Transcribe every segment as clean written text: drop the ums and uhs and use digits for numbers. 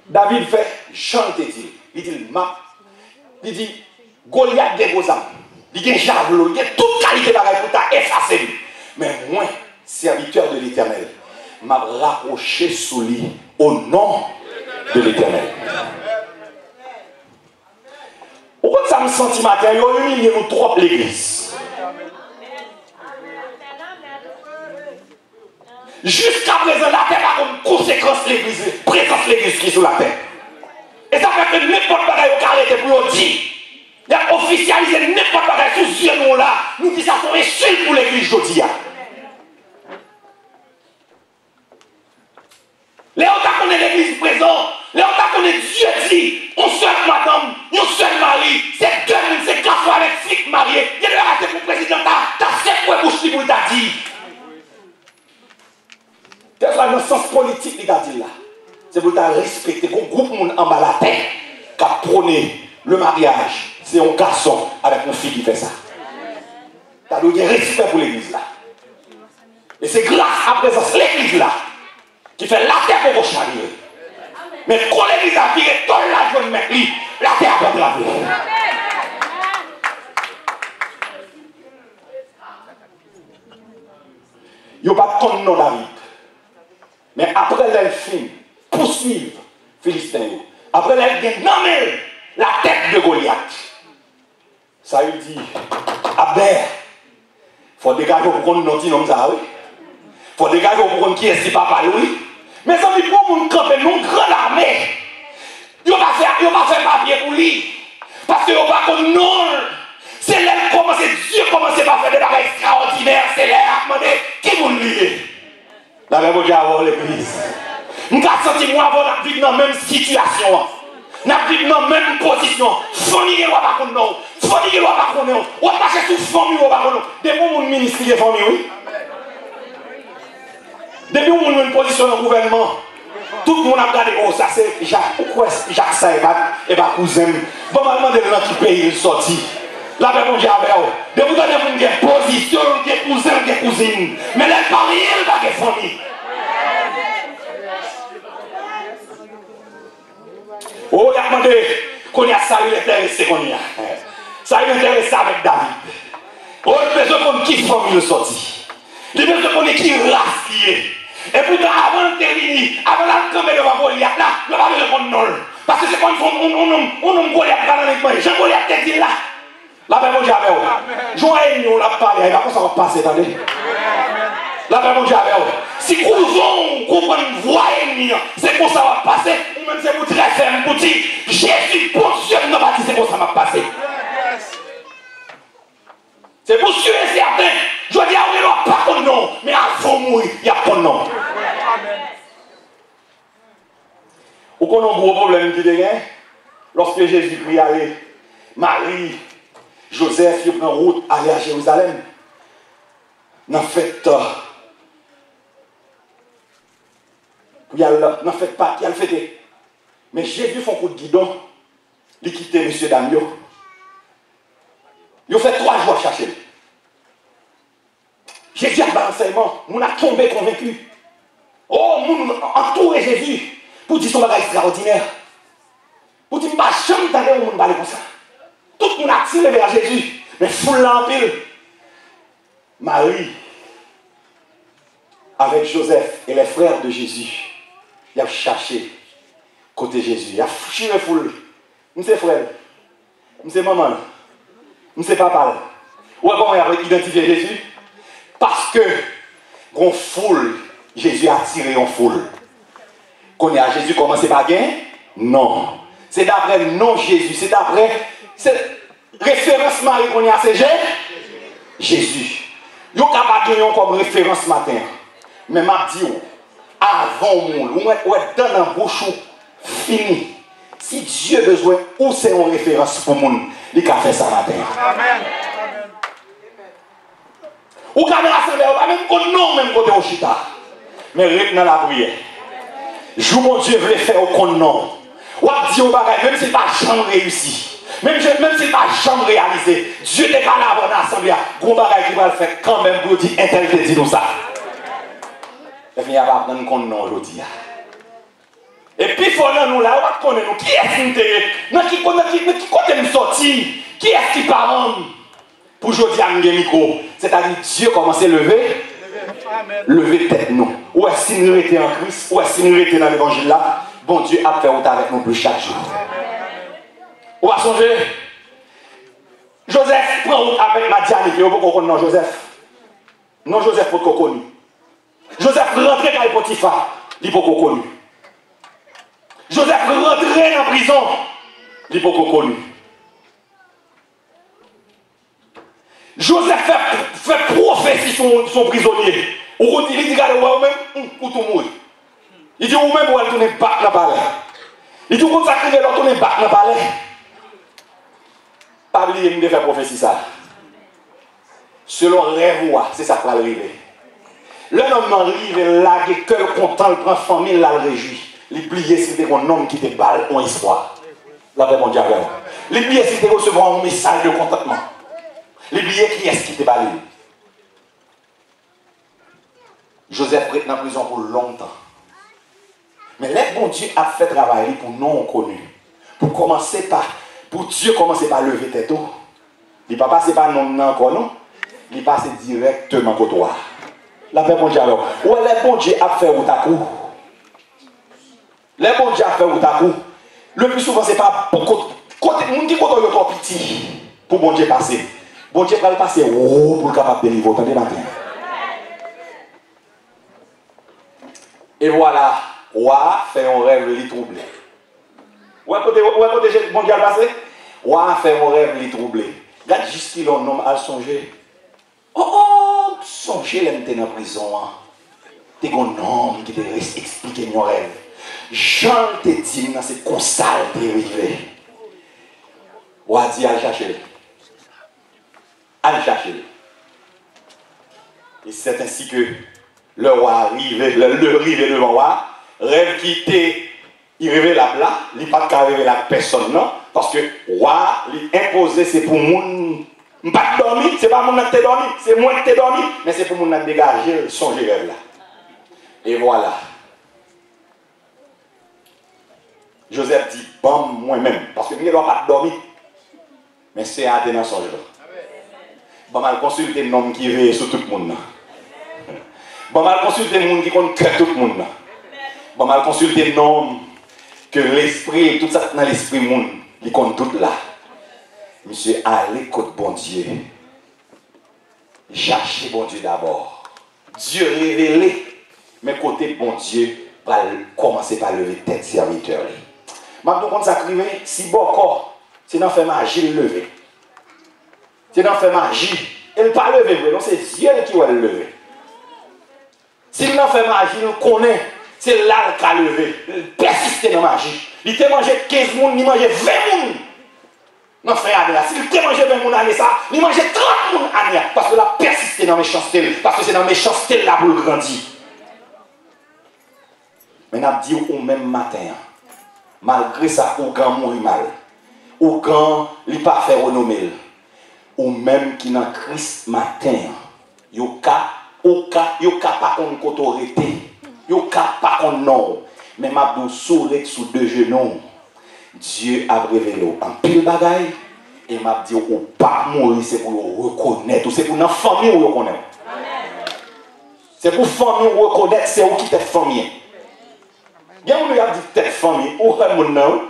David fait, chante dit. Il dit, Goliath des gros âmes. Il y a javelot, il y a toute qualité de pour t'effacer. Mais moi, serviteur de l'Éternel, m'a rapproché sous lui au nom de l'Éternel. Pourquoi ça me sentit matin, il y a humilié nous trop l'église. Jusqu'à présent, la terre a comme conséquence l'église, présence l'église qui est sur la terre. Et ça fait que n'importe quoi qui a arrêté pour dire. Il a officialisé n'importe quoi sous yeux nous là. Nous disons ça sont échelle pour l'église aujourd'hui. Les autres qu'on est l'église présente, les autres qu'on est Dieu dit, on seul madame, on seul mari, c'est 2054 fois avec 6 mariés. Il y a de la pour le président, t'as 7 fois bouche pour t'a dit. C'est dans le sens politique qu'il t'a dit là. C'est pour t'a respecter qu'on groupe monde en bas la tête, qui a prôné le mariage. C'est un garçon avec une fille qui fait ça. Tu as donné respect pour l'église là. Et c'est grâce à présence de l'église là qui fait la terre pour vos charriers. Mais quand l'église a viré, tout la jeune mec, la terre va graver. Il n'y a pas de ton nom David. Mais après l'elfine, poursuivre Philistin. Après l'elfine, nommer la tête de Goliath. Ça lui dit, Abner, il faut dégager pour qu'on nous dise ça, oui. Il faut dégager pour qu'on qui est si papa, oui. Mais ça veut dire pour nous camper, nous, grande armée. Il ne va pas faire papier pour lui. Parce qu'il ne va pas qu'on non. C'est là que Dieu commence à faire des choses extraordinaires. C'est là à demander qui vous liez. La même chose avant l'église. Nous avons senti moi avant de vivre dans la même situation. Nous vivons dans la même position. Famille ne va pas qu'on non. Famille ne va pas qu'on non. On va marcher sous famille ne va pas qu'on non. Depuis où mon ministre de famille, oui. Depuis où mon position dans le gouvernement. Tout le monde a regardé, oh ça c'est Jacques ça et ma cousin. Bon, maman de l'autre pays il sorti. La même chose avec eux. De vous donner une position, des cousins, des cousines. Mais les paris, ils n'ont pas de famille. Oh, il a demandé qu'on a ça, il est intéressé qu'on y a. Ça, il est intéressé avec David. Oh, il a besoin qu'on qui famille sorti. Il a besoin qu'on qui race qui est. Et pourtant, avant de terminer, avant de camper devant Goliath, là, il va besoin qu'on non. Parce que c'est quand on a Goliath dans les mains. Jean Goliath te dit là. La même chose avec vous. Joël, on l'a parlé, il va ça va passer, attendez. La même chose avec vous. Si vous comprenez, voyez, c'est pour ça va passer, ou même c'est pour très ferme, pour dire, Jésus, bon Dieu, ne va dire c'est pour ça va passer. C'est pour sûr et certain. Je dis, on ne doit pas qu'on nom, mais avant de mourir, il n'y a pas de nom. Vous connaissez un gros problème qui est lorsque Jésus prie aller, Marie, Joseph, il prend route, aller à Jérusalem. En fait, pas, il a le fait. Mais Jésus fait un coup de guidon, il quitte M. Damio. Il a fait 3 jours à chercher. Jésus a l'enseignement, on a tombé convaincu. Oh, on a entouré Jésus pour dire son bagage extraordinaire. Pour dire, ma chambre d'aller où on va aller comme ça. Tout le monde a tiré vers Jésus, mais foule là en pile. Marie, avec Joseph et les frères de Jésus, ils ont cherché côté Jésus. Ils ont cherché foule. Monsieur frère, monsieur maman, monsieur papa. Où est-ce qu'on a identifié Jésus? Parce que, qu'on foule, Jésus a tiré en foule. Qu'on est à Jésus, comment c'est pas gain? Non. C'est d'après le nom Jésus, c'est d'après. C'est référence Marie qu'on a à c'est Jésus. Vous n'avez pas gagné comme référence ce matin. Mais m'a dit, avant le monde, vous êtes dans la bouche fini. Si Dieu a besoin, où c'est une référence pour le monde, il a fait ça matin. Amen. Ou quand on rassemble, même qu'on non, même côté au chita. Mais reste dans la prière. Joue mon Dieu veut faire au con non. Ou à dire au bagage, même si pas jamais réussi. Même si pas jamais réalisé. Dieu n'est pas là avant l'assemblée. Gros bagage qui va le faire quand même pour dire, intelligent, dis-nous ça. Et puis il n'y a pas de con non aujourd'hui. Et puis, il faut nous là, on va connaître nous. Qui est-ce qui nous dans qui côté nous sorti? Qui est-ce qui parle? Pour aujourd'hui, à nous micro. C'est-à-dire, Dieu commence à lever. Lever tête nous. Ou est-ce que nous étions en Christ? Ou est-ce que nous étions dans l'évangile là? Bon Dieu a fait autant avec nous plus chaque jour. On va songer. Joseph prend route avec Madian et puis on va connaître non Joseph. Non Joseph pour qu'on connu. Joseph rentre dans le Potiphar, il faut qu'on connu. Joseph rentre dans la prison, il faut qu'on connu. Joseph fait prophétie son prisonnier. Ou il dit, regarde, ou-même, ou tout mourir. Il dit, ou-même, ou elle tourne back dans le palais. Il dit, ou ça crive, elle tourne back dans le palais. Pas oublier de faire prophétie ça. Selon rêve, c'est ça qui va arriver. L'homme arrive là, il est cœur content, il prend famille, là, il réjouit. L'oublier, c'était un homme qui te balle en espoir. La paix, mon diable. L'oublier, c'était recevoir un message de contentement. L'oublier, qui est-ce qui te balle? Joseph est dans la prison pour longtemps. Mais le bon Dieu a fait travailler pour non connus. Pour Dieu commencer par lever tête. Il ne va pas passer par non encore, non? Il passe directement pour toi. La paix, mon Dieu, alors. Où est le bon Dieu a fait au takou? Le bon Dieu a fait au takou. Le plus souvent, ce n'est pas pour côté. Nous qui côté trop petit pour bon Dieu passer. Bon Dieu va le passer pour le capable de délivrer. Attendez matin. Et voilà, roi fait un rêve li troublé. Où est côté bon Dieu a passé? Roi fait un rêve li troublé. Regarde juste qui l'homme a songé. Oh, songez l'homme dans la prison. T'es un homme qui te expliqué mon rêve. Jean te dit, c'est comme ça que t'es arrivé. Roi dit, allez chercher. Allez chercher. Et c'est ainsi que le roi arrive, le rive devant le roi, rêve qui était, il rêvait là, il n'a pas qu'à rêver la personne, non? Parce que le roi, il imposé, c'est pour moun, pas dormir, c'est pas moun qui dormi, c'est moi qui t'ai dormi, mais c'est pour moun qui dégager, songer rêve là. Et voilà. Joseph dit, bon, moi-même, parce que il ne doit pas dormir, mais c'est à dans son jeu. Bon, mal consulter un homme qui veille sur tout le monde. Bon, mal consulter un homme qui compte que tout le monde. Bon, mal consulter un homme que l'esprit, tout ça dans l'esprit monde, il compte tout là. Monsieur, allez côté bon Dieu. Cherchez bon Dieu d'abord. Dieu révélé, mais côté bon Dieu, va commencer par lever tête serviteur. Maintenant, quand ça crive, si bon corps, c'est dans fait magie le lever. C'est dans fait magie. Elle ne pas lever, non, c'est Dieu qui va le lever. S'il n'a fait magie, il connaît. C'est là qu'il a levé. Il persiste dans la magie. Il t'a mangé 15 personnes, il mangeait 20 personnes. Non, frère, s'il t'a mangé 20 personnes année ça, il mangeait 30 personnes année. Parce que la persiste dans la méchanceté. Parce que c'est dans la méchanceté là pour le grandir. Mais on a dit au même matin, malgré ça, au grand mourir mal. Au grand, il n'a pas fait renommer. Ou même qui dans Christ matin, yo ka pas contre autorité, yo ka pas contre non, mais m'a dou sourire sous deux genoux. Dieu a révélé en pile bagaille et m'a dit ou pas mourir, c'est pour reconnaître, c'est pour la famille ou reconnaître. C'est pour famille ou reconnaître, c'est où qui t'es famille. Bien on lui a dit tête famille, ou mon nom,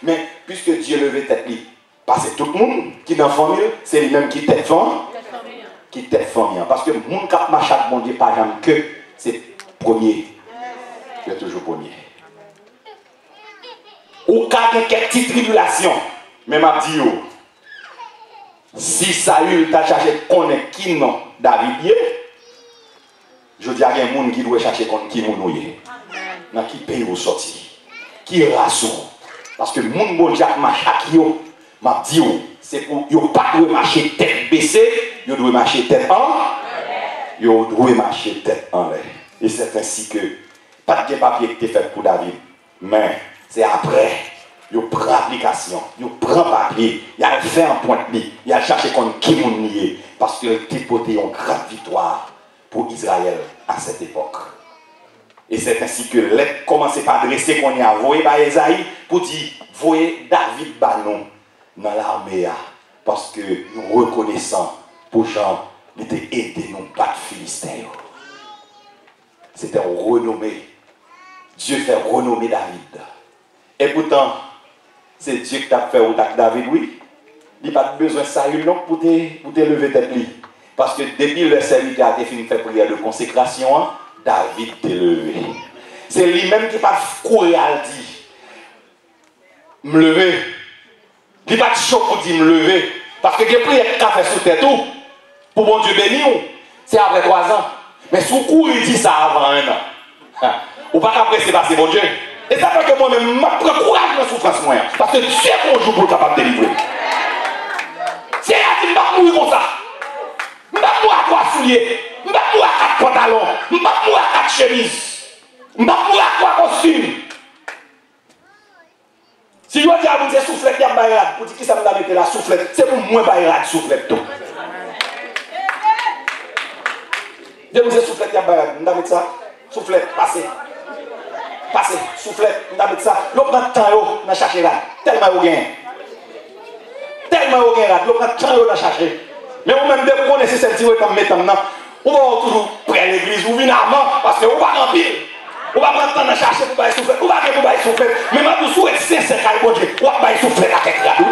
mais puisque Dieu levé tête lui. Parce que tout le monde qui est dans la famille, c'est lui-même qui tête famille. Qui tête famille. Parce que le monde qui marche avec mon Dieu, pas jamais que c'est premier. C'est toujours premier. Ou quand il y a quelques petites tribulations, même à dire, si Saül t'a cherché connaître qui non David, je dis à un monde qui doit chercher connaître qui mon noué. Dans qui pays vous sorti. Qui rassure. Parce que le monde bon Dieu marche avec eux. M'a dit, c'est pour ne pas marcher tête baissée, vous devez marcher tête en vous devez marcher tête en l'air. Et c'est ainsi que, pas de papier qui est fait pour David, mais c'est après, vous prend application, vous prend papier, il a fait un point de vie, il a cherché contre qui vous niez, parce que il porté une grande victoire pour Israël à cette époque. Et c'est ainsi que l'être commence par dresser qu'on y a envoyé par Esaïe pour dire, voyez David Banon dans l'armée. Parce que nous reconnaissons pour Jean, il était aidé non pas de Philistins. C'était renommé. Dieu fait renommer David. Et pourtant, c'est Dieu qui t'a fait au David, oui. Il n'a pas besoin de ça, non, pour te lever tête. Parce que depuis le serviteur a fini de faire prière de consécration, David t'est levé. C'est lui-même qui va courir à dire, me lever. Il n'a pas de choc pour dire me lever. Parce que les prières qu'a fait sous tête tout, pour bon Dieu bénir, c'est après 3 ans. Mais sous cours, il dit ça avant 1 an. Ou pas qu'après c'est passé, bon Dieu. Et ça fait que moi-même, je prends courage dans la souffrance moyen. Parce que Dieu est mon jour pour capable de délivrer. C'est là que je ne vais pas mourir comme ça. Je ne vais pas mourir à 3 souliers. Je ne vais pas mourir à 4 pantalons. Je ne vais pas mourir à 4 chemises. Je ne vais pas mourir à 3 costumes. Si je dis à vous, c'est soufflette qui a baillade, pour dire qui ça me mettre la soufflette, c'est pour moi baillade soufflette tout. Je vous dis soufflette qui a baillade, vous avez ça? Soufflette, passez. Passez, soufflette, vous avez ça. L'on prend le temps, on a cherché là. Tellement vous gagnez. Tellement vous gagnez là, l'on prend le temps, on a cherché. Mais vous-même, dès que vous connaissez cette tirée comme mettant maintenant, on va toujours près l'église, vous venez avant, parce que vous va remplir. On va prendre le temps de chercher pour bailler soufflette. On va faire pour bailler soufflette. Mais maintenant, vous souhaitez sincère, bon Dieu, on va bailler soufflette à quelqu'un.